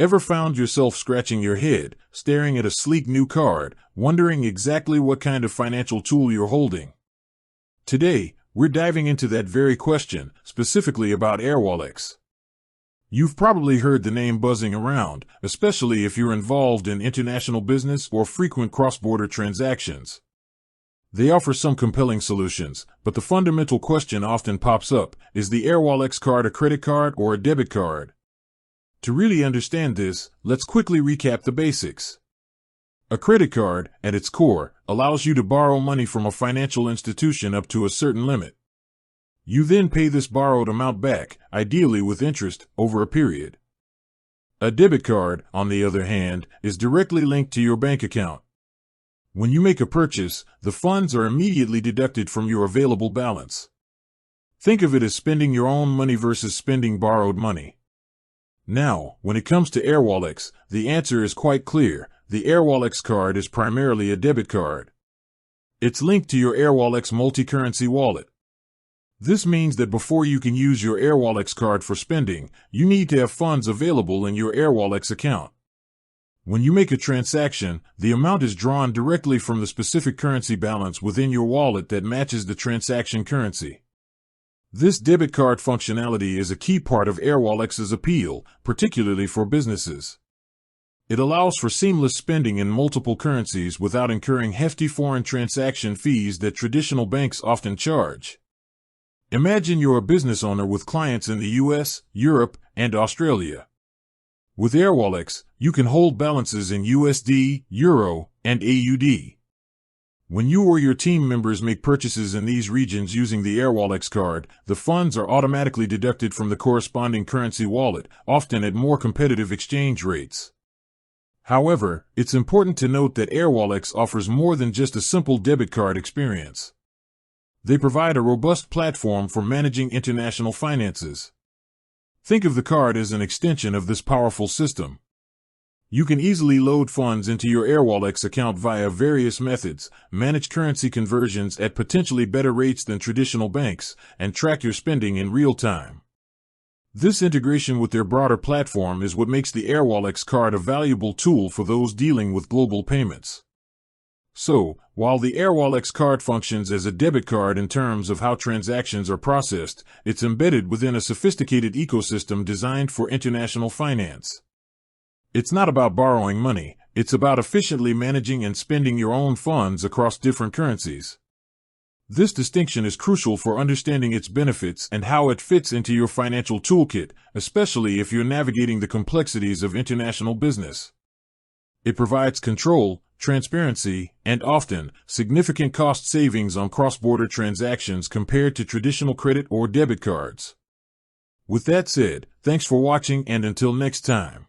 Ever found yourself scratching your head, staring at a sleek new card, wondering exactly what kind of financial tool you're holding? Today, we're diving into that very question, specifically about Airwallex. You've probably heard the name buzzing around, especially if you're involved in international business or frequent cross-border transactions. They offer some compelling solutions, but the fundamental question often pops up: is the Airwallex card a credit card or a debit card? To really understand this, let's quickly recap the basics. A credit card, at its core, allows you to borrow money from a financial institution up to a certain limit. You then pay this borrowed amount back, ideally with interest, over a period. A debit card, on the other hand, is directly linked to your bank account. When you make a purchase, the funds are immediately deducted from your available balance. Think of it as spending your own money versus spending borrowed money. Now, when it comes to Airwallex, the answer is quite clear. The Airwallex card is primarily a debit card. It's linked to your Airwallex multi-currency wallet. This means that before you can use your Airwallex card for spending, you need to have funds available in your Airwallex account. When you make a transaction, the amount is drawn directly from the specific currency balance within your wallet that matches the transaction currency. This debit card functionality is a key part of Airwallex's appeal, particularly for businesses. It allows for seamless spending in multiple currencies without incurring hefty foreign transaction fees that traditional banks often charge. Imagine you're a business owner with clients in the US, Europe, and Australia. With Airwallex, you can hold balances in USD, Euro, and AUD. When you or your team members make purchases in these regions using the Airwallex card, the funds are automatically deducted from the corresponding currency wallet, often at more competitive exchange rates. However, it's important to note that Airwallex offers more than just a simple debit card experience. They provide a robust platform for managing international finances. Think of the card as an extension of this powerful system. You can easily load funds into your Airwallex account via various methods, manage currency conversions at potentially better rates than traditional banks, and track your spending in real time. This integration with their broader platform is what makes the Airwallex card a valuable tool for those dealing with global payments. So, while the Airwallex card functions as a debit card in terms of how transactions are processed, it's embedded within a sophisticated ecosystem designed for international finance. It's not about borrowing money, it's about efficiently managing and spending your own funds across different currencies. This distinction is crucial for understanding its benefits and how it fits into your financial toolkit, especially if you're navigating the complexities of international business. It provides control, transparency, and often, significant cost savings on cross-border transactions compared to traditional credit or debit cards. With that said, thanks for watching, and until next time.